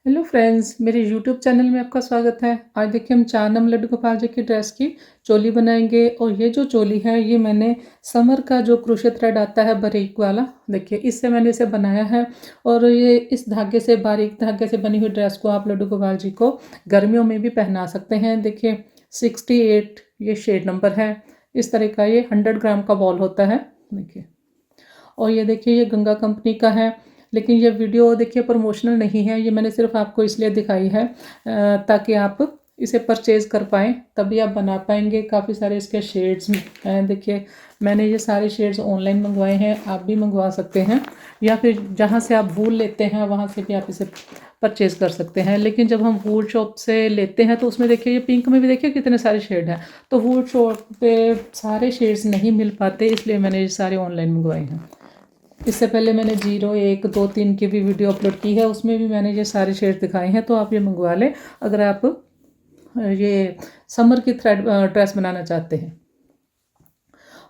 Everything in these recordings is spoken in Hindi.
हेलो फ्रेंड्स, मेरे यूट्यूब चैनल में आपका स्वागत है। आज देखिए हम 4 नंबर लड्डू गोपाल जी की ड्रेस की चोली बनाएंगे और ये जो चोली है ये मैंने समर का जो क्रोशे थ्रेड आता है बारीक वाला, देखिए इससे मैंने इसे बनाया है। और ये इस धागे से, बारीक धागे से बनी हुई ड्रेस को आप लड्डू गोपाल जी को गर्मियों में भी पहना सकते हैं। देखिए 68 ये शेड नंबर है। इस तरह का ये 100 ग्राम का बॉल होता है, देखिए। और ये देखिए ये गंगा कंपनी का है, लेकिन ये वीडियो देखिए प्रमोशनल नहीं है, ये मैंने सिर्फ आपको इसलिए दिखाई है ताकि आप इसे परचेज़ कर पाएँ, तभी आप बना पाएंगे। काफ़ी सारे इसके शेड्स हैं, देखिए मैंने ये सारे शेड्स ऑनलाइन मंगवाए हैं, आप भी मंगवा सकते हैं, या फिर जहाँ से आप वूल लेते हैं वहाँ से भी आप इसे परचेज़ कर सकते हैं। लेकिन जब हम वूल शॉप से लेते हैं तो उसमें देखिए ये पिंक में भी देखिए कितने सारे शेड हैं, तो वूल शॉप पे सारे शेड्स नहीं मिल पाते, इसलिए मैंने ये सारे ऑनलाइन मंगवाए हैं। इससे पहले मैंने 0, 1, 2, 3 की भी वीडियो अपलोड की है, उसमें भी मैंने ये सारे शेड दिखाए हैं, तो आप ये मंगवा लें अगर आप ये समर की थ्रेड ड्रेस बनाना चाहते हैं।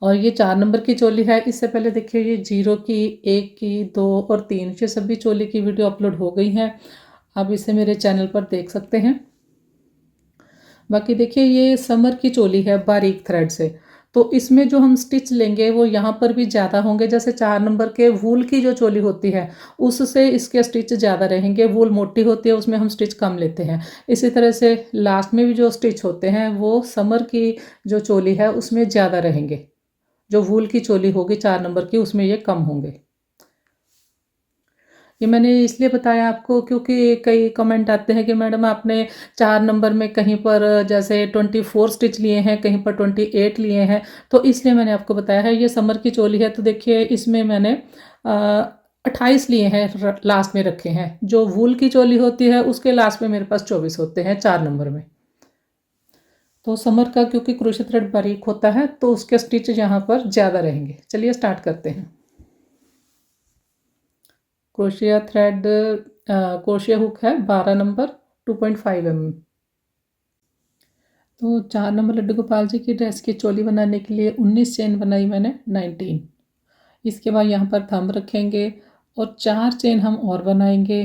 और ये 4 नंबर की चोली है। इससे पहले देखिए ये 0 की, 1 की, 2 और 3 ये सभी चोली की वीडियो अपलोड हो गई हैं, आप इसे मेरे चैनल पर देख सकते हैं। बाकी देखिए ये समर की चोली है बारीक थ्रेड से, तो इसमें जो हम स्टिच लेंगे वो यहाँ पर भी ज़्यादा होंगे। जैसे 4 नंबर के वूल की जो चोली होती है उससे इसके स्टिच ज़्यादा रहेंगे, वूल मोटी होती है उसमें हम स्टिच कम लेते हैं। इसी तरह से लास्ट में भी जो स्टिच होते हैं वो समर की जो चोली है उसमें ज़्यादा रहेंगे, जो वूल की चोली होगी 4 नंबर की उसमें ये कम होंगे। ये मैंने इसलिए बताया आपको क्योंकि कई कमेंट आते हैं कि मैडम आपने 4 नंबर में कहीं पर जैसे 24 स्टिच लिए हैं, कहीं पर 28 लिए हैं, तो इसलिए मैंने आपको बताया है। ये समर की चोली है तो देखिए इसमें मैंने 28 लिए हैं, लास्ट में रखे हैं। जो वूल की चोली होती है उसके लास्ट में मेरे पास 24 होते हैं 4 नंबर में। तो समर का क्योंकि क्रोशे थ्रेड बारीक होता है तो उसके स्टिच यहाँ पर ज़्यादा रहेंगे। चलिए स्टार्ट करते हैं। क्रोशिया थ्रेड, क्रोशिया हुक है 12 नंबर 2.5 mm। तो 4 नंबर लड्डू गोपाल जी की ड्रेस की चोली बनाने के लिए 19 चेन बनाई मैंने, 19। इसके बाद यहाँ पर थंब रखेंगे और 4 चेन हम और बनाएंगे।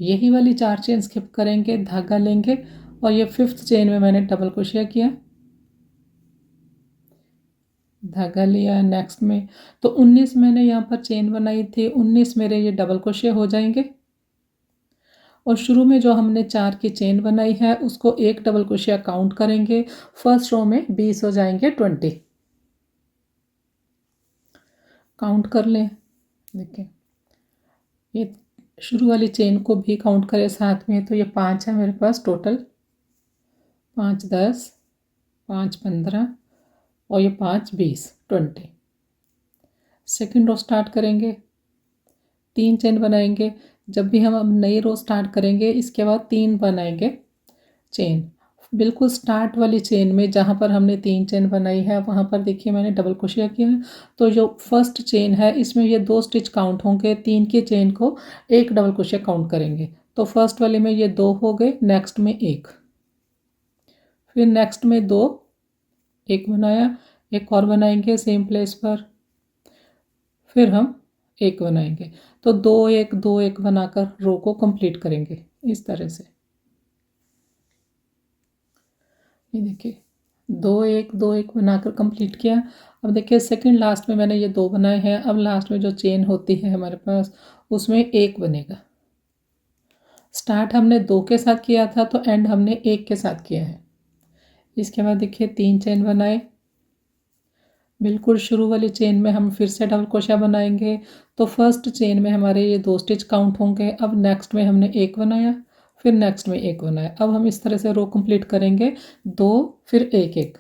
यही वाली 4 चेन स्किप करेंगे, धागा लेंगे और ये 5th चेन में मैंने डबल क्रोशिया किया, धागा लिया नेक्स्ट में। तो 19 मैंने यहाँ पर चेन बनाई थी, 19 मेरे ये डबल क्रोशिया हो जाएंगे। और शुरू में जो हमने 4 की चेन बनाई है उसको एक डबल क्रोशिया काउंट करेंगे, फर्स्ट रो में 20 हो जाएंगे 20। काउंट कर लें, देखिए ये शुरू वाली चेन को भी काउंट करें साथ में, तो ये 5 है मेरे पास टोटल, 5 10, 5 15 और ये 5 20, 20। सेकेंड रो स्टार्ट करेंगे, 3 चेन बनाएंगे। जब भी हम अब नई रो स्टार्ट करेंगे इसके बाद 3 बनाएंगे चेन। बिल्कुल स्टार्ट वाली चेन में जहाँ पर हमने 3 चेन बनाई है वहाँ पर देखिए मैंने डबल क्रोशिया किया है। तो जो फर्स्ट चेन है इसमें ये 2 स्टिच काउंट होंगे, 3 की चेन को एक डबल क्रोशिया काउंट करेंगे। तो फर्स्ट वाले में ये 2 हो गए, नेक्स्ट में 1, फिर नेक्स्ट में 2, एक बनाया, एक और बनाएंगे सेम प्लेस पर, फिर हम एक बनाएंगे। तो 2 1 2 1 बनाकर रो को कंप्लीट करेंगे इस तरह से। ये देखिए 2 1 2 1 बनाकर कंप्लीट किया। अब देखिए सेकंड लास्ट में मैंने ये 2 बनाए हैं। अब लास्ट में जो चेन होती है हमारे पास उसमें 1 बनेगा। स्टार्ट हमने 2 के साथ किया था तो एंड हमने 1 के साथ किया है। इसके बाद देखिए 3 चेन बनाए, बिल्कुल शुरू वाली चेन में हम फिर से डबल क्रोशिया बनाएंगे। तो फर्स्ट चेन में हमारे ये 2 स्टिच काउंट होंगे। अब नेक्स्ट में हमने 1 बनाया, फिर नेक्स्ट में 1 बनाया। अब हम इस तरह से रो कंप्लीट करेंगे, 2 फिर 1 1।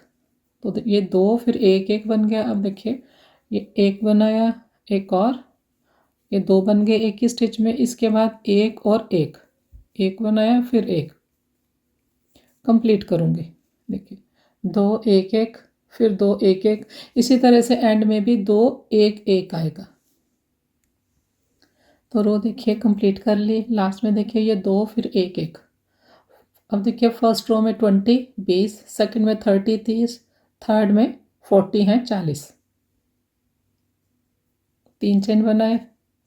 तो ये 2 फिर 1 1 बन गया। अब देखिए ये 1 बनाया, एक और, ये 2 बन गए एक ही स्टिच में। इसके बाद 1 और 1, 1 बनाया फिर 1, कंप्लीट करूँगी। देखिए 2 1 1 फिर 2 1 1, इसी तरह से एंड में भी 2 1 1 आएगा। तो रो देखिए कंप्लीट कर ली। लास्ट में देखिए ये 2 फिर 1 1। अब देखिए फर्स्ट रो में 20 20, सेकंड में 30 30, थर्ड में 40 है 40। 3 चेन बनाए,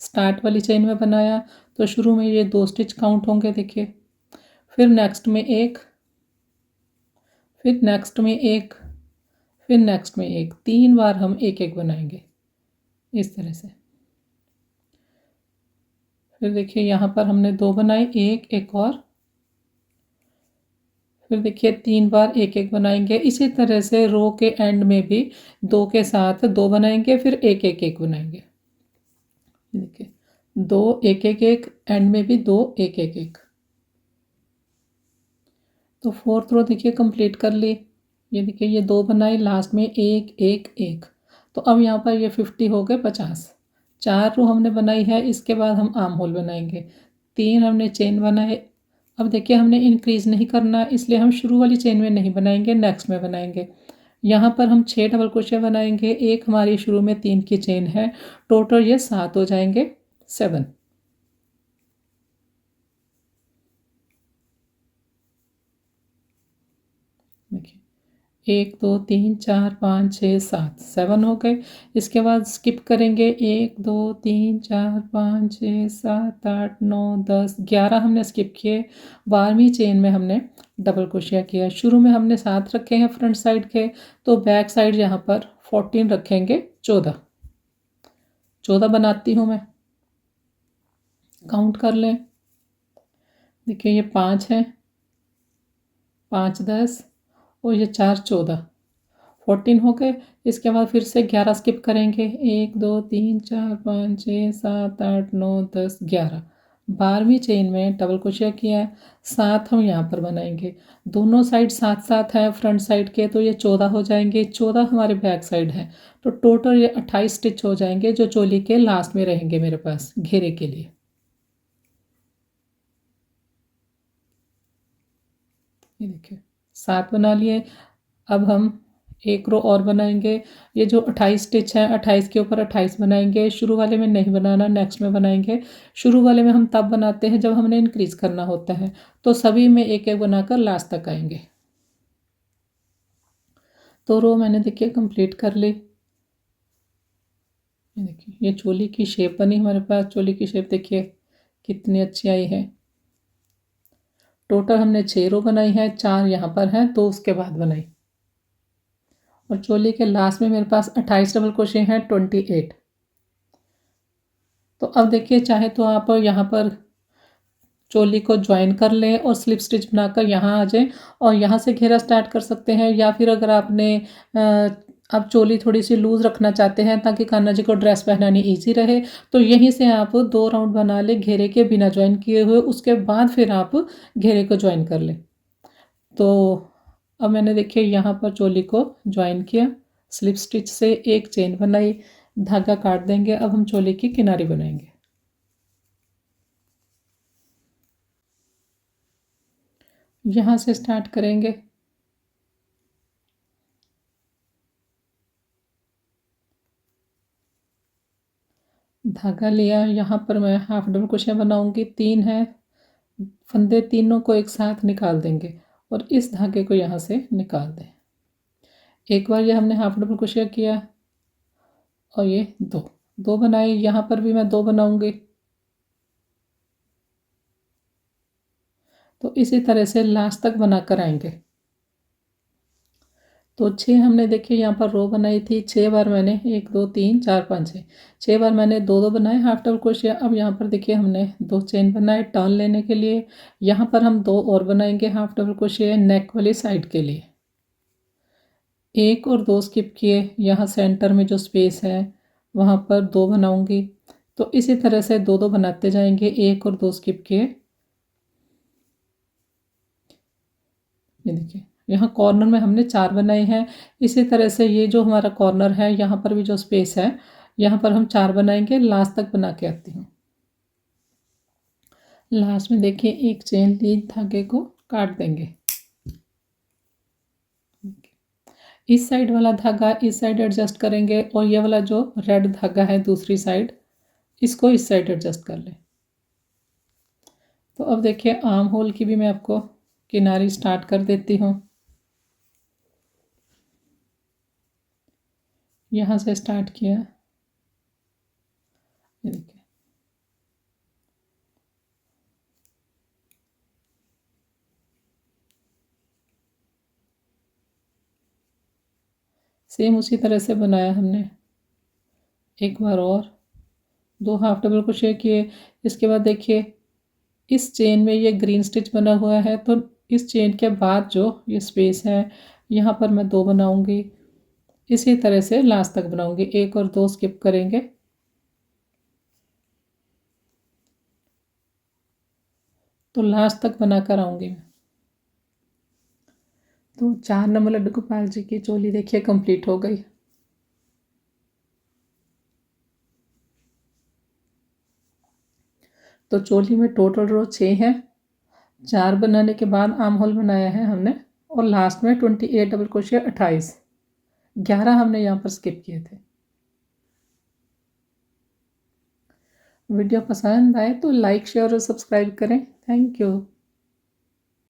स्टार्ट वाली चेन में बनाया, तो शुरू में ये 2 स्टिच काउंट होंगे देखिए, फिर नेक्स्ट में एक, फिर नेक्स्ट में एक, फिर नेक्स्ट में एक, 3 बार हम एक एक बनाएंगे इस तरह से। फिर देखिए यहाँ पर हमने 2 बनाए, एक और, फिर देखिए 3 बार एक एक बनाएंगे। इसी तरह से रो के एंड में भी 2 के साथ 2 बनाएंगे, फिर एक बनाएंगे। देखिए 2 एक एंड में भी 2 एक। तो फोर्थ रो देखिए कंप्लीट कर ली। ये देखिए ये 2 बनाए, लास्ट में एक। तो अब यहाँ पर ये 50 हो गए 50। 4 रो हमने बनाई है, इसके बाद हम आर्म होल बनाएंगे। 3 हमने चेन बनाए। अब देखिए हमने इंक्रीज नहीं करना, इसलिए हम शुरू वाली चेन में नहीं बनाएंगे, नेक्स्ट में बनाएंगे। यहाँ पर हम 6 डबल क्रोशिया बनाएंगे। एक हमारी शुरू में 3 की चेन है, टोटल ये 7 हो जाएंगे, 7। देखिए 1 2 3 4 5 6 7, 7 हो गए। इसके बाद स्किप करेंगे, 1 2 3 4 5 6 7 8 9 10 11 हमने स्किप किए। 12वीं चेन में हमने डबल क्रोशिया किया। शुरू में हमने 7 रखे हैं फ्रंट साइड के, तो बैक साइड यहाँ पर 14 रखेंगे, 14 बनाती हूँ मैं, काउंट कर लें। देखिए ये 5 है, 5 10 और ये 4 14, 14 हो गए। इसके बाद फिर से 11 स्किप करेंगे, 1 2 3 4 5 6 7 8 9 10 11। 12वीं चेन में डबल क्रोशिया किया है, 7 हम यहाँ पर बनाएंगे। दोनों साइड 7 है फ्रंट साइड के, तो ये 14 हो जाएंगे। 14 हमारे बैक साइड है, तो टोटल ये 28 स्टिच हो जाएंगे, जो चोली के लास्ट में रहेंगे मेरे पास घेरे के लिए। ये देखिए 7 बना लिए। अब हम एक रो और बनाएंगे। ये जो 28 स्टिच है, 28 के ऊपर 28 बनाएंगे। शुरू वाले में नहीं बनाना, नेक्स्ट में बनाएंगे। शुरू वाले में हम तब बनाते हैं जब हमने इंक्रीज करना होता है, तो सभी में एक एक बनाकर लास्ट तक आएंगे। तो रो मैंने देखिए कंप्लीट कर ली। ये देखिए ये चोली की शेप बनी हमारे पास। चोली की शेप देखिए कितनी अच्छी आई है। टोटल हमने 6 रो बनाई है, 4 यहाँ पर हैं, 2 उसके बाद बनाई। और चोली के लास्ट में मेरे पास 28 डबल क्रोशे हैं, 28। तो अब देखिए चाहे तो आप यहाँ पर चोली को ज्वाइन कर लें और स्लिप स्टिच बनाकर यहाँ आ जाएं और यहाँ से घेरा स्टार्ट कर सकते हैं, या फिर अगर आपने आप चोली थोड़ी सी लूज़ रखना चाहते हैं ताकि कान्हा जी को ड्रेस पहनानी इजी रहे, तो यहीं से आप 2 राउंड बना लें घेरे के बिना ज्वाइन किए हुए। उसके बाद फिर आप घेरे को ज्वाइन कर लें। तो अब मैंने देखिए यहाँ पर चोली को ज्वाइन किया, स्लिप स्टिच से एक चेन बनाई, धागा काट देंगे। अब हम चोली की किनारी बनाएंगे। यहाँ से स्टार्ट करेंगे। धागा लिया, यहाँ पर मैं हाफ डबल क्रोशिया बनाऊंगी। 3 है फंदे, तीनों को एक साथ निकाल देंगे और इस धागे को यहाँ से निकाल दें। एक बार ये हमने हाफ डबल क्रोशिया किया और ये दो बनाए। यहाँ पर भी मैं 2 बनाऊंगी। तो इसी तरह से लास्ट तक बनाकर आएंगे। तो 6 हमने देखिए यहाँ पर रो बनाई थी। 6 बार मैंने 1 2 3 4 5 6, 6 बार मैंने 2 बनाए हाफ डबल क्रोशिया। अब यहाँ पर देखिए हमने 2 चेन बनाए टर्न लेने के लिए। यहाँ पर हम 2 और बनाएंगे हाफ डबल क्रोशिया नेक वाली साइड के लिए। 1 और 2 स्किप किए। यहाँ सेंटर में जो स्पेस है वहाँ पर 2 बनाऊंगी। तो इसी तरह से 2 बनाते जाएंगे। 1 और 2 स्किप किए। ये देखिए यहाँ कॉर्नर में हमने 4 बनाए हैं। इसी तरह से ये जो हमारा कॉर्नर है, यहाँ पर भी जो स्पेस है, यहाँ पर हम 4 बनाएंगे। लास्ट तक बना के आती हूँ। लास्ट में देखिए एक चेन ली, धागे को काट देंगे। इस साइड वाला धागा इस साइड एडजस्ट करेंगे और ये वाला जो रेड धागा है दूसरी साइड, इसको इस साइड एडजस्ट कर लें। तो अब देखिए आर्म होल की भी मैं आपको किनारी स्टार्ट कर देती हूँ। यहाँ से स्टार्ट किया, ये देखिए सेम उसी तरह से बनाया हमने। एक बार और 2 हाफ डबल क्रोशे किए। इसके बाद देखिए इस चेन में ये ग्रीन स्टिच बना हुआ है, तो इस चेन के बाद जो ये स्पेस है यहाँ पर मैं 2 बनाऊंगी। इसी तरह से लास्ट तक बनाऊंगी, 1 और 2 स्किप करेंगे। तो लास्ट तक बनाकर आऊंगी मैं। तो 4 नंबर लड्डू गोपाल जी की चोली देखिए कंप्लीट हो गई। तो चोली में टोटल रो 6 है। 4 बनाने के बाद आर्म होल बनाया है हमने, और लास्ट में 28 डबल क्रोशिया 28, 11 हमने यहाँ पर स्किप किए थे। वीडियो पसंद आए तो लाइक शेयर और सब्सक्राइब करें। Thank you.